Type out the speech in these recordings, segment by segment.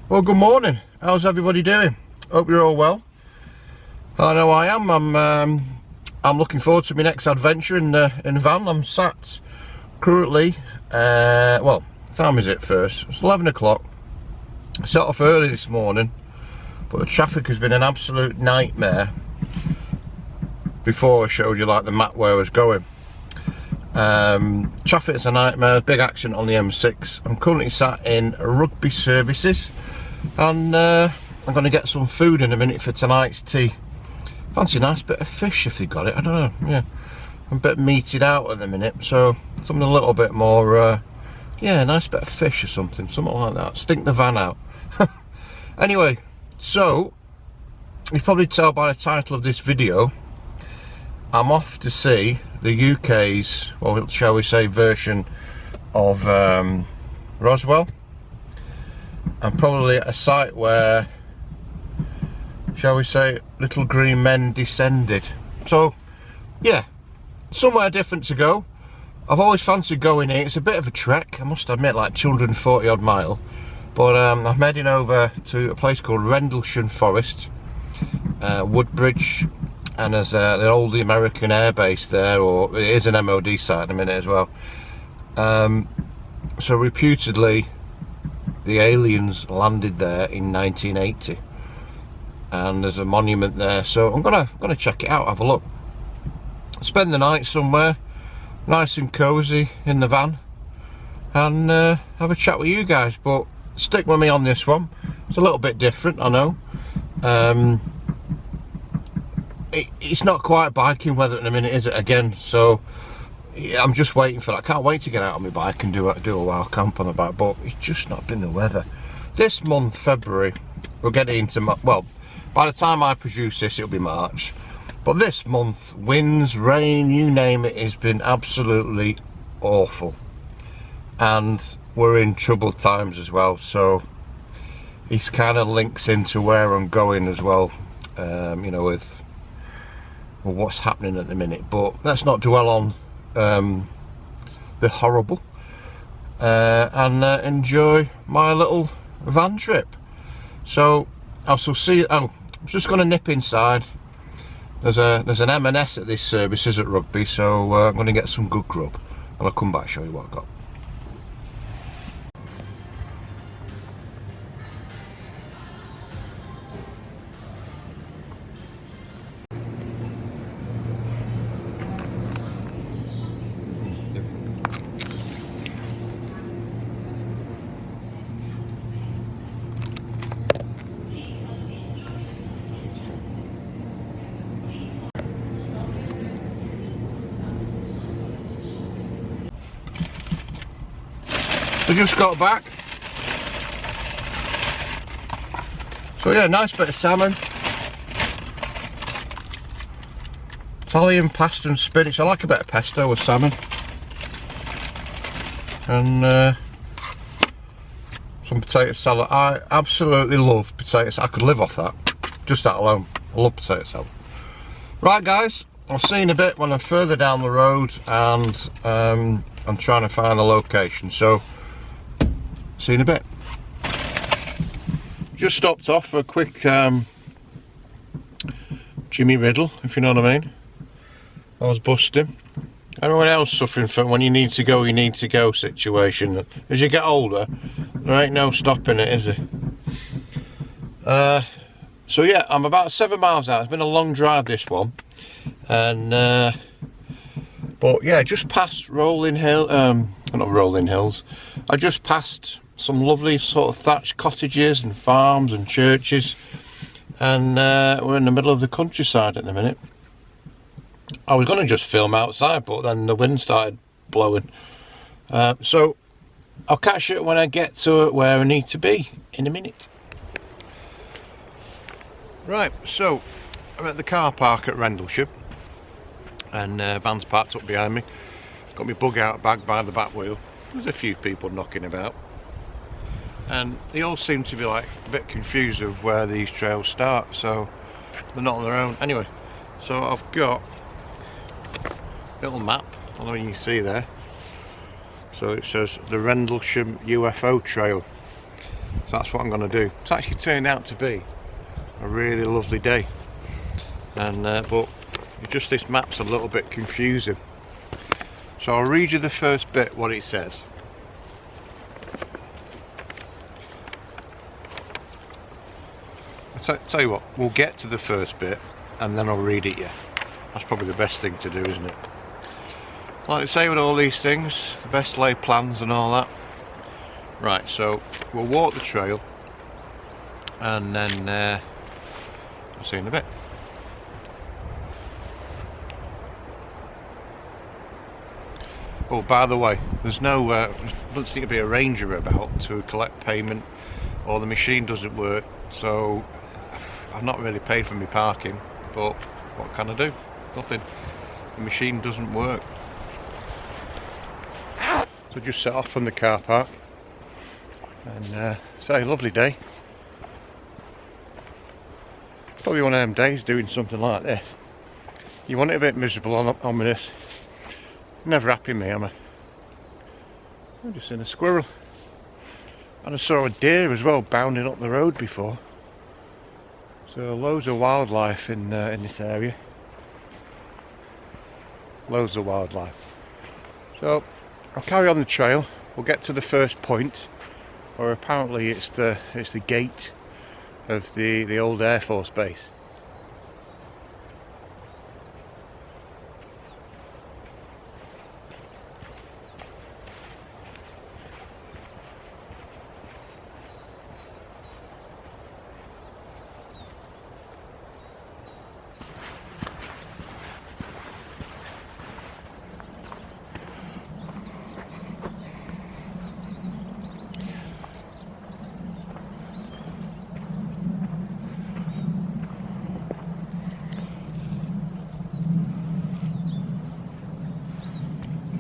Well, good morning. How's everybody doing? Hope you're all well. I know I am. I'm looking forward to my next adventure in the van. I'm sat currently. Well, what time is it first? It's 11 o'clock. I set off early this morning, but the traffic has been an absolute nightmare. Before I showed you like the map where I was going. Traffic's a nightmare. Big accident on the M6. I'm currently sat in Rugby Services. And I'm going to get some food in a minute for tonight's tea. Fancy a nice bit of fish if they got it, I don't know, yeah. I'm a bit meated out at the minute, so something a little bit more, yeah, a nice bit of fish or something like that. Stink the van out. Anyway, so, you probably tell by the title of this video, I'm off to see the UK's, well, shall we say, version of Roswell. And probably at a site where, shall we say, little green men descended. So, yeah, somewhere different to go. I've always fancied going here. It's a bit of a trek, I must admit, like 240 odd mile. But I'm heading over to a place called Rendlesham Forest, Woodbridge, and there's the old American Airbase there, or it is an MOD site in a minute as well. So reputedly, the aliens landed there in 1980, and there's a monument there, so I'm gonna check it out, have a look, spend the night somewhere nice and cozy in the van, and have a chat with you guys. But stick with me on this one. It's a little bit different, I know. It's not quite biking weather in a minute, is it, again? So yeah, I'm just waiting for that. I can't wait to get out on my bike and do a wild camp on the bike, but it's just not been the weather. This month, February, we're getting into, well, by the time I produce this, it'll be March. But this month, winds, rain, you name it, has been absolutely awful. And we're in troubled times as well, so it kind of links into where I'm going as well, you know, with what's happening at the minute. But let's not dwell on the horrible, and enjoy my little van trip. So I'll see. I'm just going to nip inside. There's an M&S at this services at Rugby, so I'm going to get some good grub, and I'll come back and show you what I've got. I just got back. So yeah, nice bit of salmon. Italian pasta and spinach. I like a bit of pesto with salmon. And some potato salad. I absolutely love potatoes. I could live off that. Just that alone. I love potato salad. Right guys, I'll see you in a bit when I'm further down the road, and I'm trying to find the location. So see you in a bit. Just stopped off for a quick Jimmy Riddle, if you know what I mean. I was busting. Everyone else suffering from when you need to go situation. As you get older, there ain't no stopping it, is there? So yeah, I'm about 7 miles out. It's been a long drive, this one. And but yeah, just past Rolling Hill, not Rolling Hills. I just passed some lovely sort of thatched cottages and farms and churches, and we're in the middle of the countryside at the minute. I was going to just film outside, but then the wind started blowing. So I'll catch it when I get to where I need to be in a minute. Right, so I'm at the car park at Rendlesham, and van's parked up behind me. Got my bug out bag by the back wheel. There's a few people knocking about, and they all seem to be like a bit confused of where these trails start, so they're not on their own. Anyway, so I've got a little map, I don't know if you can see there. So it says the Rendlesham UFO trail, So that's what I'm going to do. It's actually turned out to be a really lovely day, and but just this map's a little bit confusing. So I'll read you the first bit, what it says. I'll tell you what, we'll get to the first bit and then I'll read it you. That's probably the best thing to do, isn't it? Like I say with all these things, the best laid plans and all that. Right, so we'll walk the trail and then I'll see you in a bit. Oh, by the way, there's no, doesn't seem to be a ranger about to collect payment, or the machine doesn't work, so I've not really paid for my parking, but what can I do? Nothing. The machine doesn't work. So just set off from the car park, and say, lovely day. Probably one of them days doing something like this. You want it a bit miserable, ominous. Never happy me, am I? I'm just in a squirrel. And I saw a deer as well bounding up the road before. So loads of wildlife in this area. Loads of wildlife. So I'll carry on the trail. We'll get to the first point, where apparently it's the gate of the old Air Force base.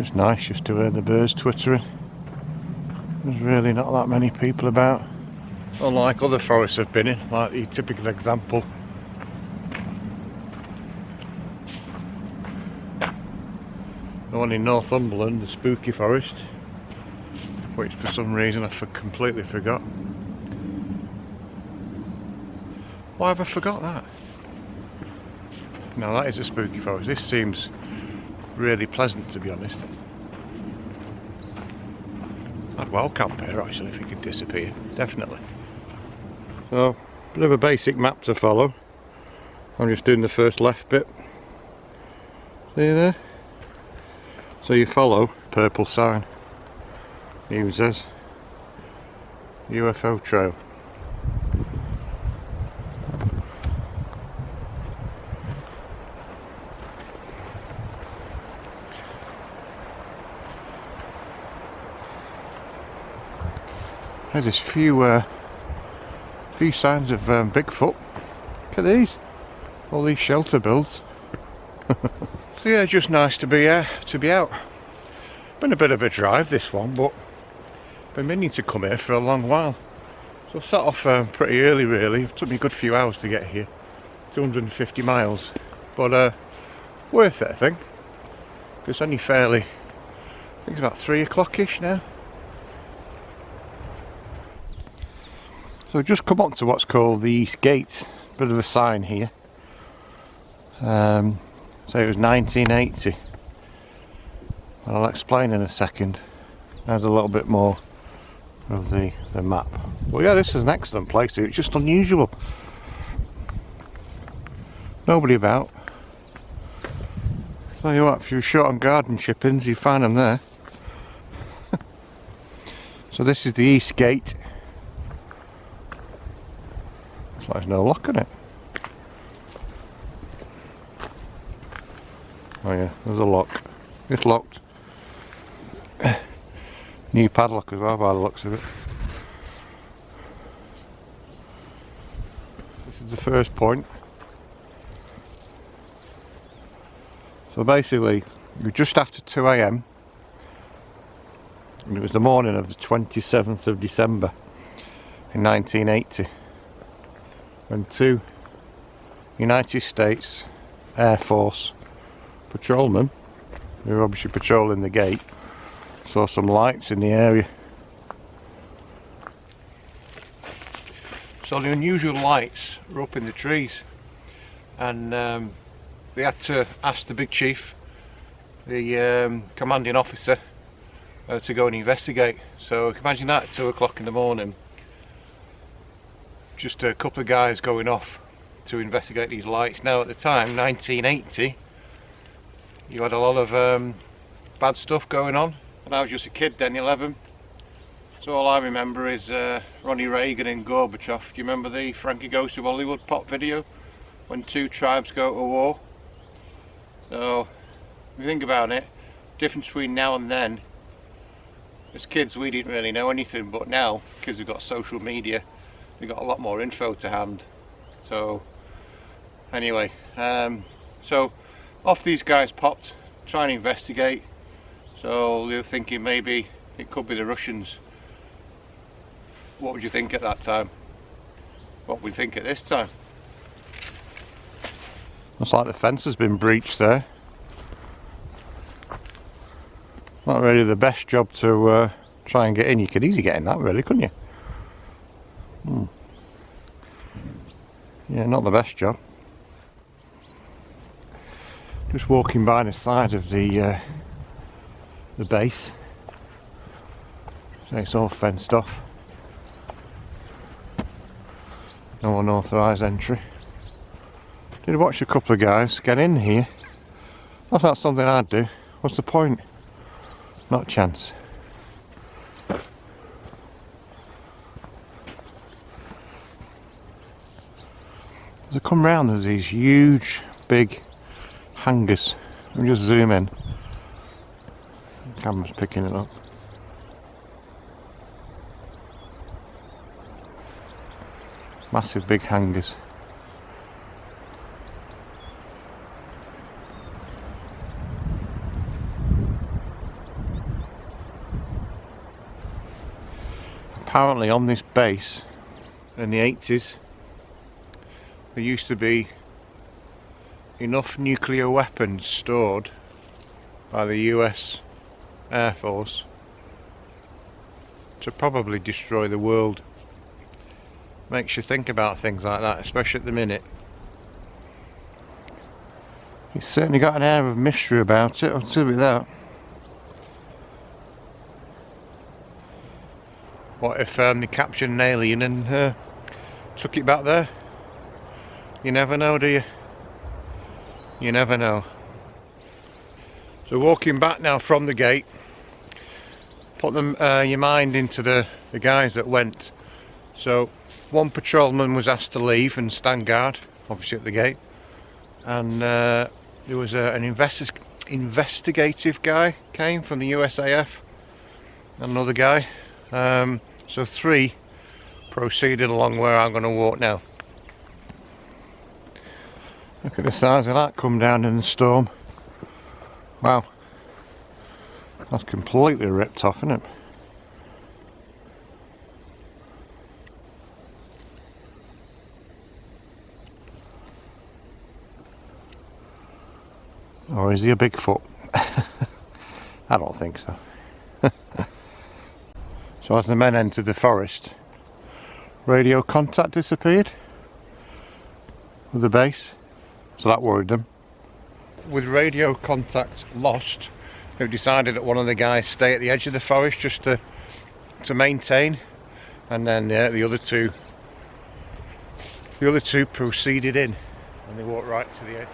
It's nice just to hear the birds twittering. There's really not that many people about, unlike other forests I've been in, like the typical example. The one in Northumberland, the Spooky Forest, which for some reason I completely forgot. Why have I forgot that? No, that is a spooky forest. This seems really pleasant, to be honest. I'd well camp here actually if it could disappear, definitely. So, bit of a basic map to follow. I'm just doing the first left bit. See there? So you follow purple sign. It even says UFO trail. There's a few signs of Bigfoot. Look at these, all these shelter builds. So yeah, just nice to be out. Been a bit of a drive this one, but been meaning to come here for a long while. So I set off pretty early really. It took me a good few hours to get here, 250 miles, but worth it I think. It's only fairly, I think it's about 3 o'clock-ish now. So just come up to what's called the East Gate. Bit of a sign here. So it was 1980. I'll explain in a second. There's a little bit more of the map. Well yeah, this is an excellent place. It's just unusual. Nobody about. Tell you what, if you're short on garden chippings, you find them there. So this is the East Gate. There's no lock on it. Oh yeah, there's a lock. It's locked. New padlock as well by the looks of it. This is the first point. So basically, it was just after 2 AM and it was the morning of the 27th of December in 1980. When 2 United States Air Force patrolmen, who were obviously patrolling the gate, saw some lights in the area. So the unusual lights were up in the trees, and they had to ask the big chief, the commanding officer, to go and investigate. So imagine that at 2 o'clock in the morning, just a couple of guys going off to investigate these lights. Now at the time, 1980, you had a lot of bad stuff going on, and I was just a kid then, 11. So all I remember is Ronnie Reagan and Gorbachev. Do you remember the Frankie Goes to Hollywood pop video when two tribes go to war? So if you think about it, difference between now and then, as kids we didn't really know anything, but now kids have got social media, they've got a lot more info to hand. So anyway, so off these guys popped, trying to investigate. So they were thinking maybe it could be the Russians. What would you think at that time? What would we think at this time? Looks like the fence has been breached there. Not really the best job to try and get in. You could easily get in that, really, couldn't you? Yeah, not the best job. Just walking by the side of the base. So it's all fenced off. No unauthorised entry. Did watch a couple of guys get in here. If that's something I'd do, what's the point? Not a chance. As I come round, there's these huge, big hangars. Let me just zoom in. The camera's picking it up. Massive big hangars. Apparently on this base in the 80s there used to be enough nuclear weapons stored by the US Air Force to probably destroy the world. Makes you think about things like that, especially at the minute. It's certainly got an air of mystery about it, I'll tell you that. What if they captured an alien and took it back there? You never know, do you? You never know. So walking back now from the gate, put them, your mind into the guys that went. So one patrolman was asked to leave and stand guard, obviously at the gate, and there was an investigative guy came from the USAF, and another guy. So 3 proceeded along where I'm going to walk now. Look at the size of that come down in the storm. Wow, that's completely ripped off, isn't it? Or is he a Bigfoot? I don't think so. So as the men entered the forest, radio contact disappeared with the base, so that worried them. With radio contact lost, they've decided that one of the guys stay at the edge of the forest just to maintain, and then the other two proceeded in, and they walked right to the edge.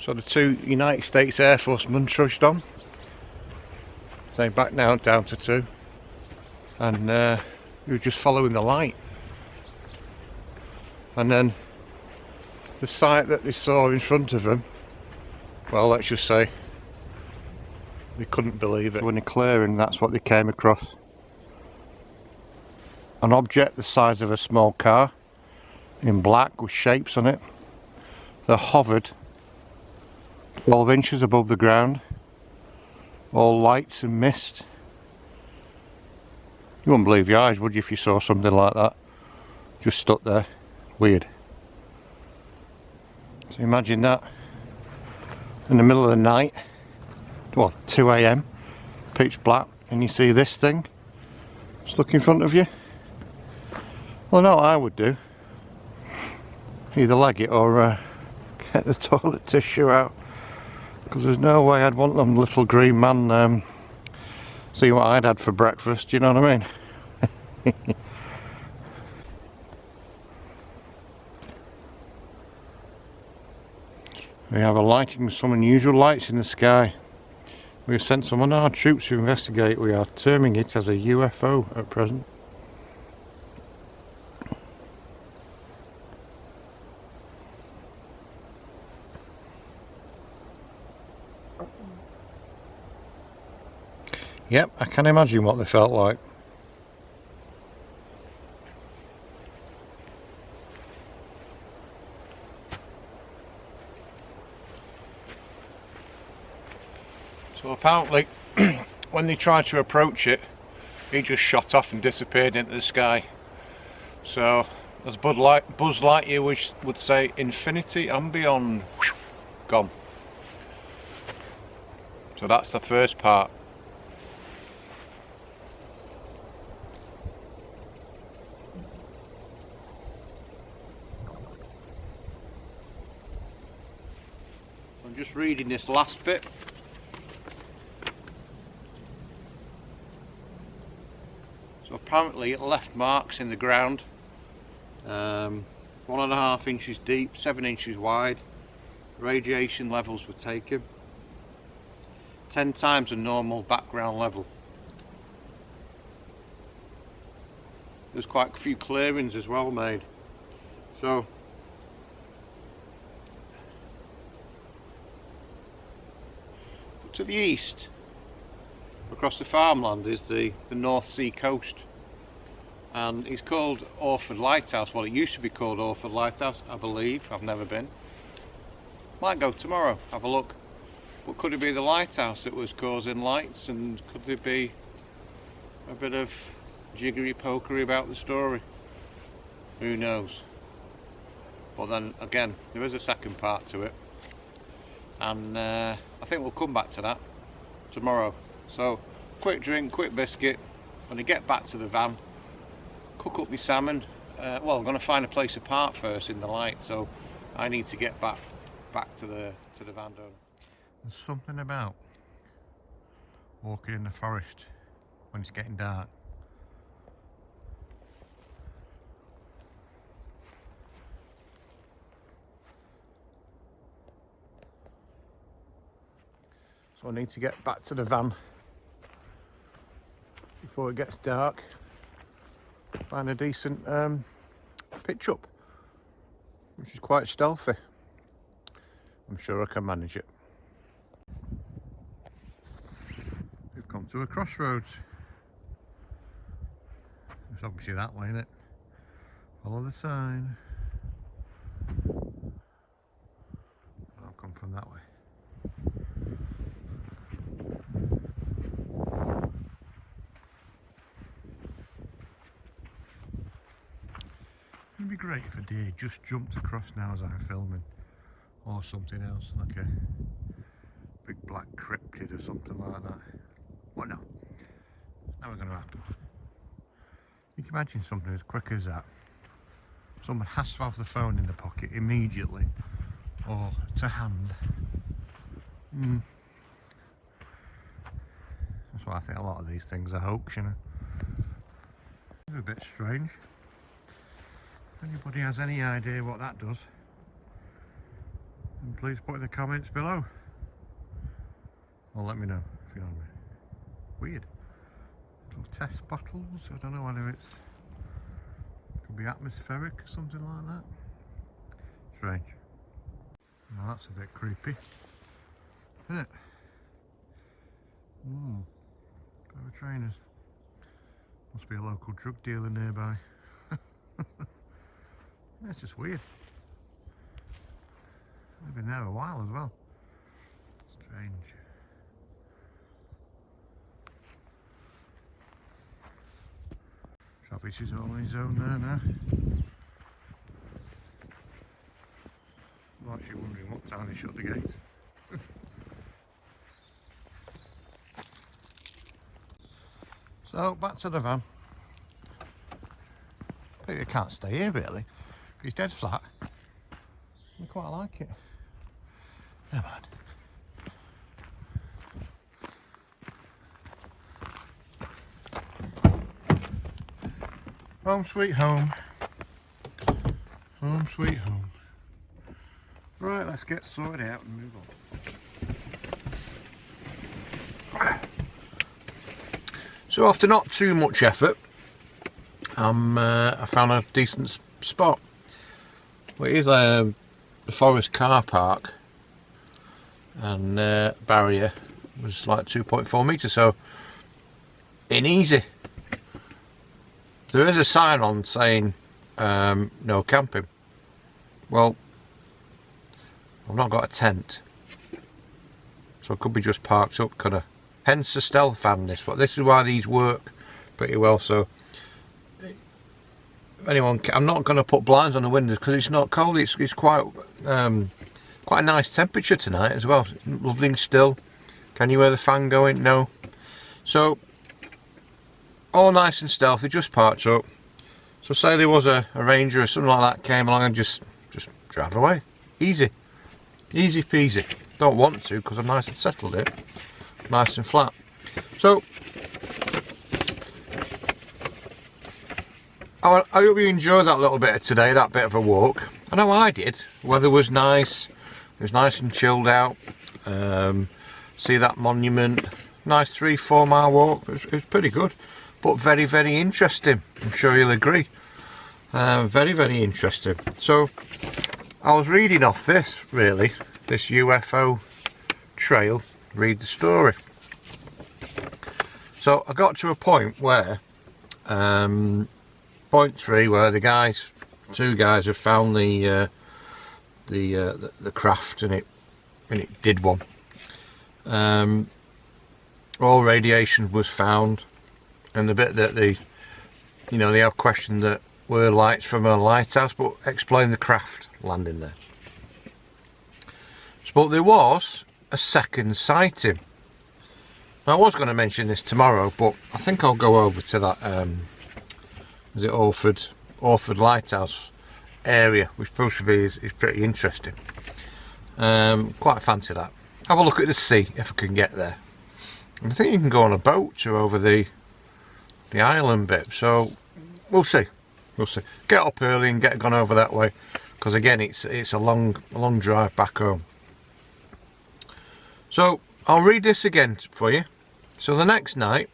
So the 2 United States Air Forcemen trudged on. They back now down to 2, and they were just following the light. And then the sight that they saw in front of them, well, let's just say they couldn't believe it. When they're clearing, that's what they came across. An object the size of a small car, in black with shapes on it. They hovered 12 inches above the ground, all lights and mist. You wouldn't believe your eyes, would you, if you saw something like that just stuck there? Weird. So imagine that in the middle of the night, well, 2 AM, pitch black, and you see this thing stuck in front of you. Well, I know what I would do. Either leg it or get the toilet tissue out, because there's no way I'd want them little green man see what I'd had for breakfast, you know what I mean? We have a lighting with some unusual lights in the sky. We have sent some of our troops to investigate. We are terming it as a UFO at present. Yep, I can imagine what they felt like. So apparently, when they tried to approach it, he just shot off and disappeared into the sky. So, as Buzz Lightyear would say, infinity and beyond. Whew, gone. So that's the first part. I'm just reading this last bit. So apparently it left marks in the ground, 1.5 inches deep, 7 inches wide. Radiation levels were taken 10 times the normal background level. There's quite a few clearings as well made. So to the east, across the farmland, is the North Sea coast, and it's called Orford Lighthouse. Well, it used to be called Orford Lighthouse, I believe. I've never been. Might go tomorrow, have a look. But could it be the lighthouse that was causing lights, and could there be a bit of jiggery pokery about the story? Who knows? But then again, there is a second part to it, and I think we'll come back to that tomorrow. So, quick drink, quick biscuit. When I get back to the van, cook up my salmon. Well, I'm going to find a place to park first in the light, so I need to get back to the van door. There's something about walking in the forest when it's getting dark. So I need to get back to the van before it gets dark. Find a decent pitch up, which is quite stealthy. I'm sure I can manage it. We've come to a crossroads. It's obviously that way, isn't it? Follow the sign. I'll come from that way. It'd be great if a deer just jumped across now as I'm filming, or something else, like a big black cryptid or something like that. What no? Never going to happen. You can imagine something as quick as that. Someone has to have the phone in the pocket immediately, or to hand. That's why I think a lot of these things are hoax, you know. It's a bit strange. If anybody has any idea what that does, then please put in the comments below. Or let me know if you know me. Weird. Little test bottles. I don't know whether it's could be atmospheric or something like that. Strange. Now that's a bit creepy, isn't it? Pair of trainers. Must be a local drug dealer nearby. Yeah, it's just weird. They've been there a while as well. office is all on his own there now. I'm actually wondering what time they shut the gates. So back to the van. I think I can't stay here really. It's dead flat. I quite like it. Never mind. Home sweet home. Home sweet home. Right, let's get sorted out and move on. So after not too much effort, I found a decent spot. Well, it is the Forest car park, and barrier was like 2.4 metres, so in easy. There is a sign on saying no camping. Well, I've not got a tent, so I could be just parked up, could I? Hence the stealth van this, but this is why these work pretty well. So anyone, I'm not going to put blinds on the windows because it's not cold. It's quite quite a nice temperature tonight as well. Lovely and still. Can you hear the fan going? No. So all nice and stealthy, just parked up. So say there was a ranger or something like that came along and just drive away. Easy peasy. Don't want to because I'm nice and settled it, nice and flat. So I hope you enjoyed that little bit of today, that bit of a walk. I know I did. Weather was nice. It was nice and chilled out. See that monument. Nice 3-4 mile walk. It was pretty good, but very, very interesting. I'm sure you'll agree. Very, very interesting. So I was reading off this, really, this UFO trail, read the story. So I got to a point where point 3, where the two guys have found the craft, and it did one. All radiation was found, and the bit that they have questioned that were lights from a lighthouse, but explain the craft landing there. But there was a second sighting. Now, I was going to mention this tomorrow, but I think I'll go over to that is it Orford Lighthouse area, which possibly is pretty interesting. Quite fancy that. Have a look at the sea if I can get there. And I think you can go on a boat to over the island bit. So we'll see. Get up early and get gone over that way, because again it's a long drive back home. So I'll read this again for you. So the next night,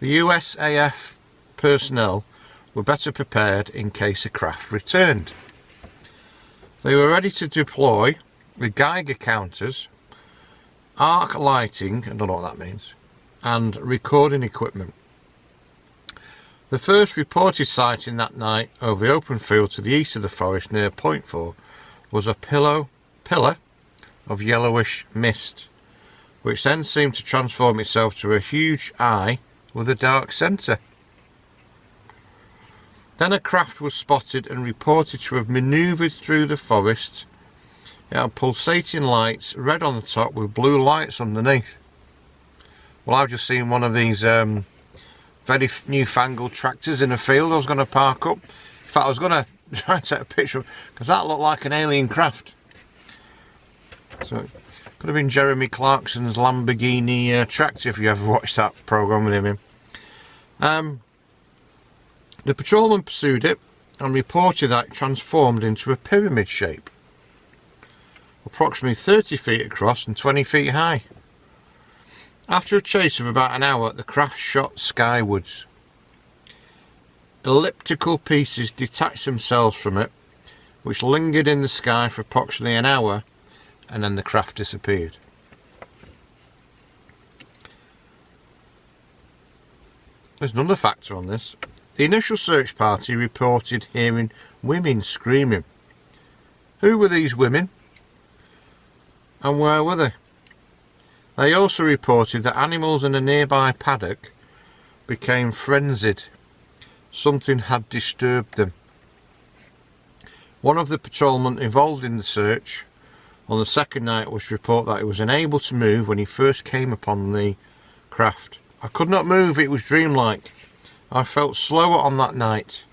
the USAF personnel were better prepared in case a craft returned. They were ready to deploy with Geiger counters, arc lighting, I don't know what that means, and recording equipment. The first reported sighting that night over the open field to the east of the forest near Point 4 was a pillar of yellowish mist, which then seemed to transform itself to a huge eye with a dark centre. Then a craft was spotted and reported to have manoeuvred through the forest. It had pulsating lights, red on the top with blue lights underneath. Well, I've just seen one of these very newfangled tractors in a field. I was going to park up. In fact, I was going to try and take a picture because that looked like an alien craft. So it could have been Jeremy Clarkson's Lamborghini tractor if you ever watched that programme with him in. The patrolman pursued it and reported that it transformed into a pyramid shape, approximately 30 feet across and 20 feet high. After a chase of about an hour, the craft shot skywards. Elliptical pieces detached themselves from it, which lingered in the sky for approximately an hour, and then the craft disappeared. There's another factor on this. The initial search party reported hearing women screaming. Who were these women? And where were they? They also reported that animals in a nearby paddock became frenzied something had disturbed them. One of the patrolmen involved in the search on the second night was to report that he was unable to move when he first came upon the craft. I could not move, it was dreamlike. I felt slower on that night.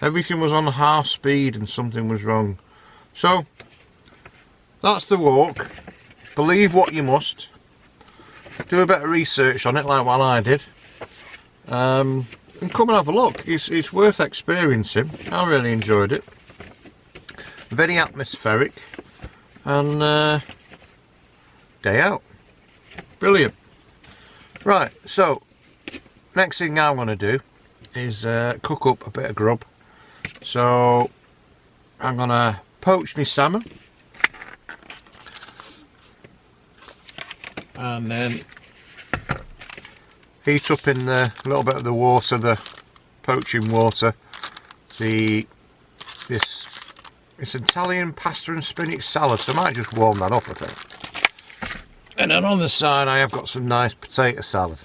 Everything was on half speed and something was wrong. So, that's the walk. Believe what you must. Do a bit of research on it like what I did. And come and have a look. It's worth experiencing. I really enjoyed it. Very atmospheric. And day out. Brilliant. Right, so next thing I'm going to do is cook up a bit of grub. So I'm going to poach my salmon and then heat up in a little bit of the water, the poaching water, this Italian pasta and spinach salad. So I might just warm that up, I think. And then on the side I have got some nice potato salad.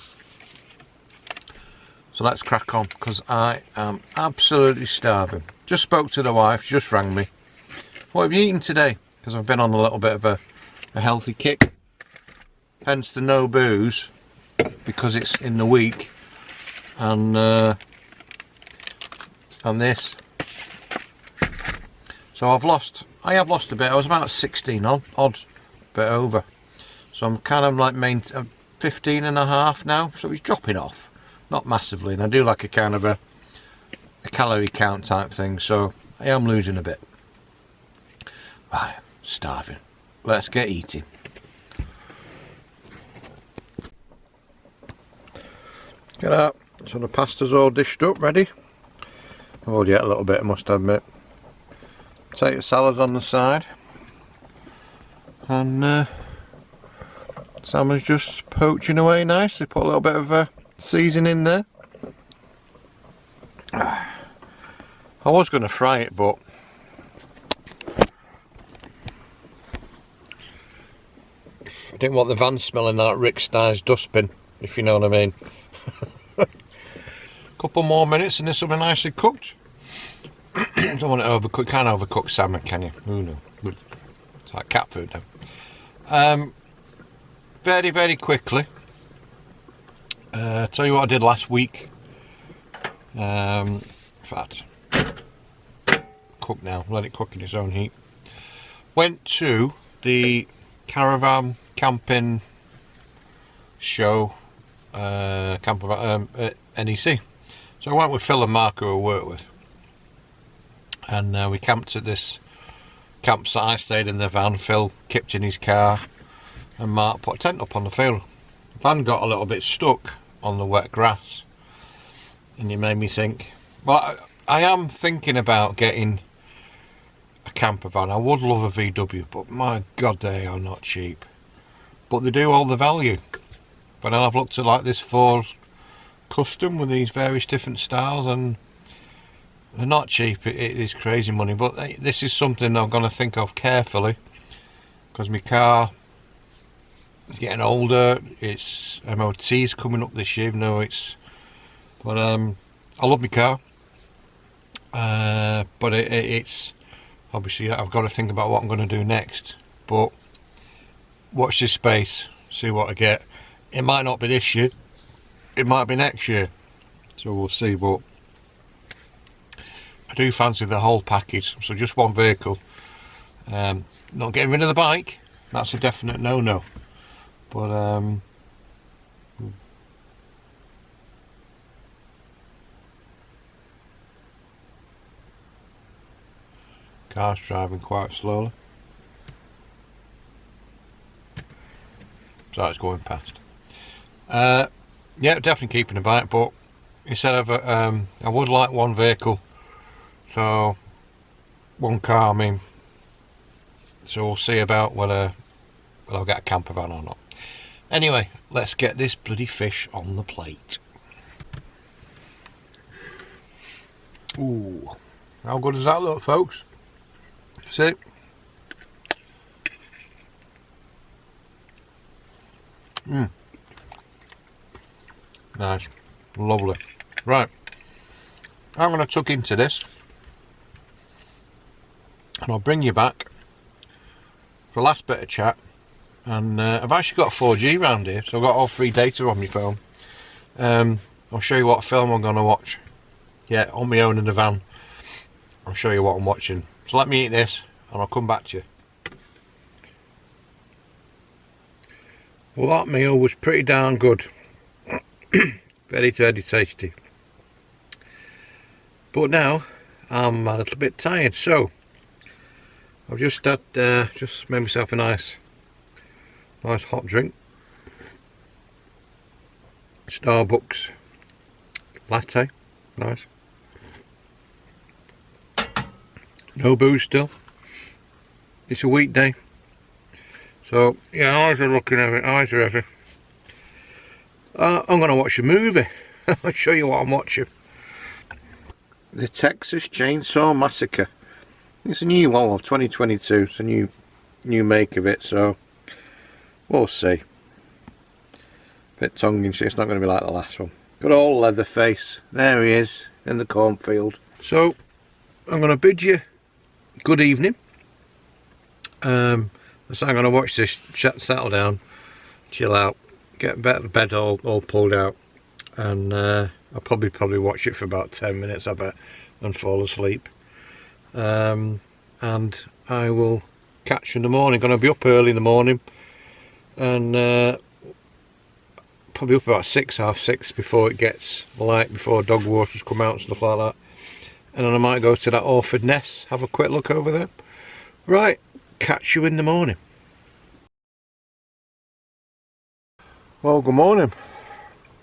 So let's crack on, because I am absolutely starving. Just spoke to the wife, she just rang me. What have you eaten today? Because I've been on a little bit of a healthy kick. Hence the no booze, because it's in the week. And this. So I have lost a bit. I was about 16 odd bit over. So I'm kind of like 15 and a half now. So it's dropping off. Not massively, and I do like a kind of a calorie count type thing, so I am losing a bit. Right, starving. Let's get eating. Get out. So the pasta's all dished up, ready. I've already ate a little bit, I must admit. Potato salad's on the side, and salmon's just poaching away nicely. Put a little bit of seasoning in there. I was going to fry it, but I didn't want the van smelling like Rick Steins dustbin, if you know what I mean. Couple more minutes and this will be nicely cooked. Don't want it overcooked. Can't overcook salmon, can you? Who knows? It's like cat food now. Very, very quickly. Tell you what I did last week. In fact, cook now. Let it cook in its own heat. Went to the caravan camping show, NEC. So I went with Phil and Mark, who I work with, and we camped at this campsite. I stayed in the van. Phil kipped in his car, and Mark put a tent up on the field. The van got a little bit stuck on the wet grass, and it made me think, well, I am thinking about getting a camper van. I would love a VW, but my god, they are not cheap, but they do hold the value. But then I've looked at like this Ford Custom with these various different styles, and they're not cheap. It is crazy money, but this is something I'm going to think of carefully, because my car is getting older. Its MOT is coming up this year, but I love my car, but it's obviously I've got to think about what I'm going to do next. But watch this space, see what I get. It might not be this year, it might be next year, so we'll see. But I do fancy the whole package, so just one vehicle. Not getting rid of the bike, that's a definite no-no, but car's driving quite slowly, so it's going past. Yeah, definitely keeping a bike, but instead of I would like one vehicle, so one car, I mean. So we'll see about whether I'll get a camper van or not. Anyway, let's get this bloody fish on the plate. Ooh, how good does that look, folks? See? Nice, lovely. Right, I'm going to tuck into this and I'll bring you back for the last bit of chat. And I've actually got 4G round here, so I've got all 3 data on my phone. I'll show you what film I'm going to watch. Yeah, on my own in the van. I'll show you what I'm watching. So let me eat this and I'll come back to you. Well, that meal was pretty darn good. Very, very tasty. But now I'm a little bit tired, so I've just had just made myself a nice hot drink. Starbucks latte, nice. No booze still. It's a weekday, so yeah, eyes are looking at it, eyes are heavy. I'm going to watch a movie. I'll show you what I'm watching. The Texas Chainsaw Massacre. It's a new one of 2022. It's a new make of it, so we'll see. Bit tongue in cheek. It's not going to be like the last one. Good old Leatherface. There he is in the cornfield. So I'm going to bid you good evening. So I'm going to watch this, settle down, chill out, get the bed all pulled out, and I'll probably watch it for about 10 minutes, I bet, and fall asleep. And I will catch you in the morning. Going to be up early in the morning, and probably up about 6, half 6 before it gets light, before dog waters come out and stuff like that. And then I might go to that Orford Nest, have a quick look over there. Right, catch you in the morning. Well, good morning.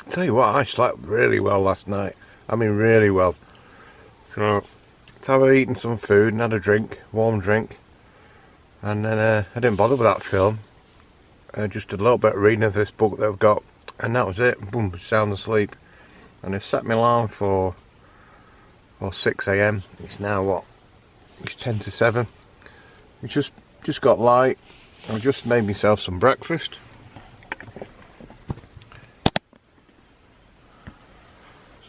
Tell you what, I slept really well last night. I mean, really well. So, I've eaten some food and had a drink, warm drink, and then I didn't bother with that film. I just did a little bit of reading of this book that I've got, and that was it. Boom, sound asleep. And I set my alarm for 6 AM. It's now what? It's 10 to 7. It just got light. I just made myself some breakfast.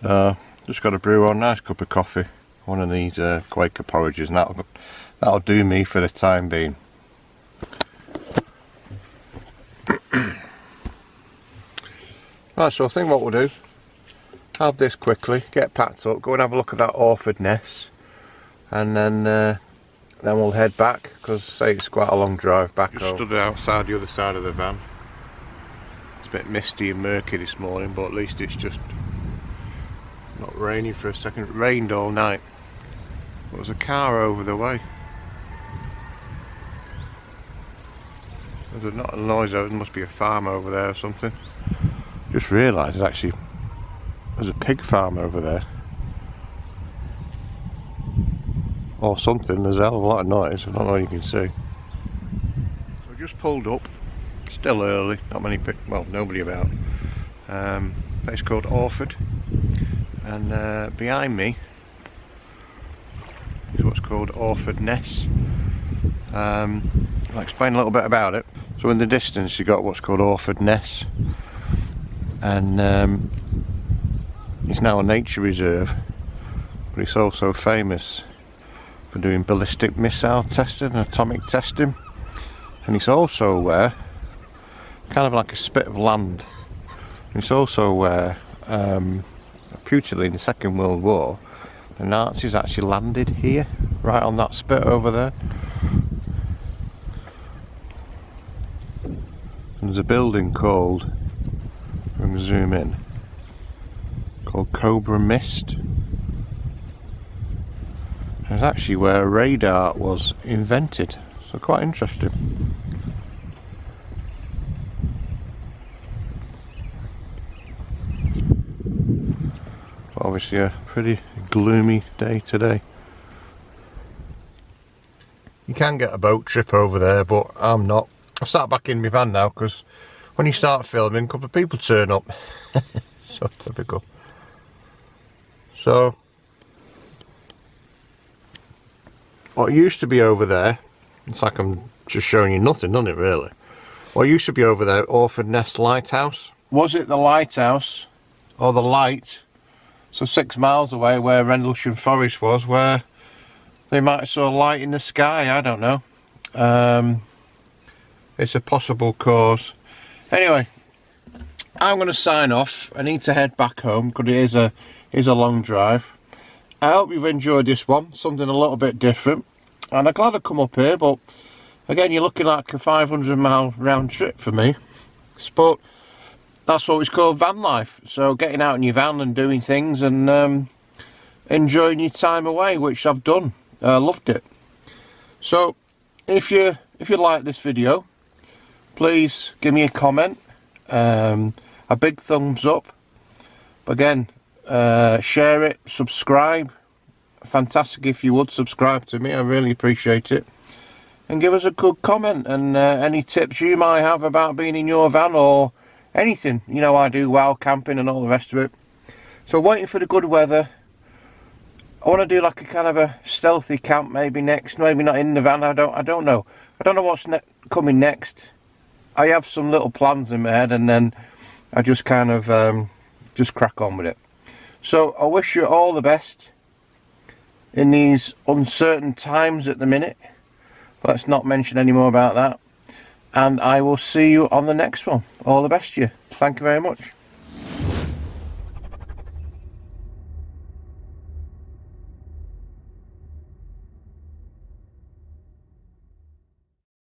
So just got a brew on, nice cup of coffee, one of these Quaker porridges, and that'll do me for the time being. Right, so I think what we'll do, have this quickly, get packed up, go and have a look at that Orford Nest, and then we'll head back, because say it's quite a long drive back home. Just stood outside the other side of the van. It's a bit misty and murky this morning, but at least it's just not raining for a second. It rained all night. There was a car over the way. There's not a noise over, there must be a farm over there or something. Just realised there's a pig farm over there. Or something, there's a hell of a lot of noise, I don't know what you can see. So I just pulled up, still early, not many people, well, nobody about. It's called Orford, and behind me is what's called Orford Nest. I'll explain a little bit about it. So in the distance you've got what's called Orford Nest, and it's now a nature reserve, but it's also famous for doing ballistic missile testing and atomic testing, and it's also where, kind of like a spit of land, it's also where reputedly in the Second World War the Nazis actually landed here, right on that spit over there. And there's a building called, I'm going to zoom in, called Cobra Mist. It's actually where radar was invented, so quite interesting. Obviously a pretty gloomy day today. You can get a boat trip over there, but I'm not. I've sat back in my van now, because when you start filming, a couple of people turn up. So typical. So what used to be over there, it's like I'm just showing you nothing, doesn't it really? What used to be over there, Orford Nest Lighthouse. Was it the lighthouse or the light So 6 miles away where Rendlesham Forest was, where they might have saw light in the sky, I don't know. It's a possible cause. Anyway, I'm going to sign off. I need to head back home because it is a long drive. I hope you've enjoyed this one, something a little bit different. And I'm glad I come up here, but again, you're looking like a 500-mile round trip for me. But that's what it's called, van life. So getting out in your van and doing things and enjoying your time away, which I've done. I loved it. So if you like this video, please give me a comment, a big thumbs up. Again, share it, subscribe. Fantastic if you would subscribe to me, I really appreciate it. And give us a good comment and any tips you might have about being in your van or anything. You know, I do wild camping and all the rest of it. So waiting for the good weather. I want to do like a kind of a stealthy camp maybe next, maybe not in the van, I don't know. I don't know what's coming next. I have some little plans in my head and then I just kind of just crack on with it. So I wish you all the best in these uncertain times at the minute. Let's not mention any more about that. And I will see you on the next one. All the best to you. Thank you very much.